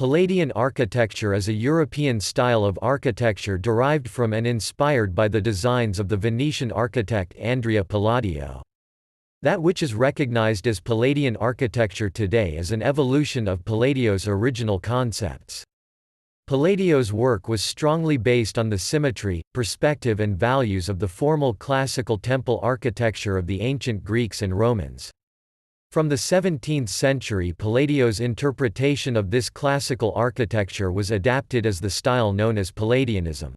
Palladian architecture is a European style of architecture derived from and inspired by the designs of the Venetian architect Andrea Palladio. That which is recognized as Palladian architecture today is an evolution of Palladio's original concepts. Palladio's work was strongly based on the symmetry, perspective and values of the formal classical temple architecture of the ancient Greeks and Romans. From the 17th century, Palladio's interpretation of this classical architecture was adapted as the style known as Palladianism.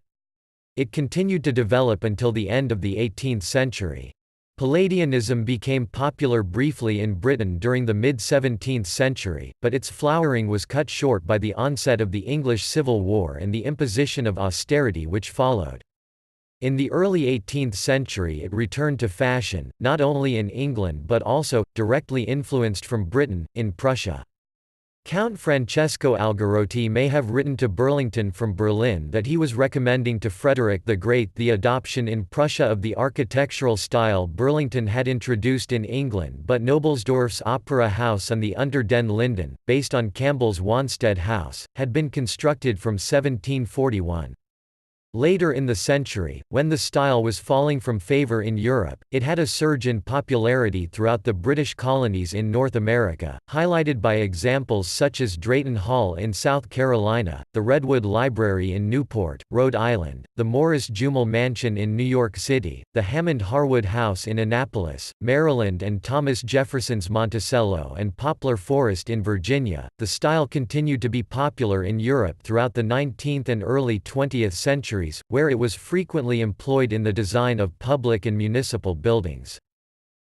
It continued to develop until the end of the 18th century. Palladianism became popular briefly in Britain during the mid-17th century, but its flowering was cut short by the onset of the English Civil War and the imposition of austerity which followed. In the early 18th century it returned to fashion, not only in England but also, directly influenced from Britain, in Prussia. Count Francesco Algarotti may have written to Burlington from Berlin that he was recommending to Frederick the Great the adoption in Prussia of the architectural style Burlington had introduced in England, but Knobelsdorff's Opera House and the Unter den Linden, based on Campbell's Wanstead House, had been constructed from 1741. Later in the century, when the style was falling from favor in Europe, it had a surge in popularity throughout the British colonies in North America, highlighted by examples such as Drayton Hall in South Carolina, the Redwood Library in Newport, Rhode Island, the Morris-Jumel Mansion in New York City, the Hammond-Harwood House in Annapolis, Maryland, and Thomas Jefferson's Monticello and Poplar Forest in Virginia. The style continued to be popular in Europe throughout the 19th and early 20th centuries, where it was frequently employed in the design of public and municipal buildings.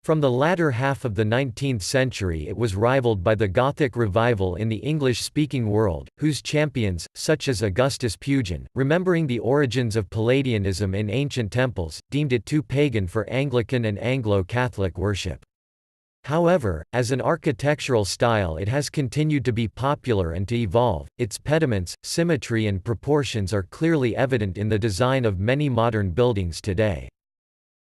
From the latter half of the 19th century it was rivaled by the Gothic revival in the English-speaking world, whose champions, such as Augustus Pugin, remembering the origins of Palladianism in ancient temples, deemed it too pagan for Anglican and Anglo-Catholic worship. However, as an architectural style it has continued to be popular and to evolve. Its pediments, symmetry and proportions are clearly evident in the design of many modern buildings today.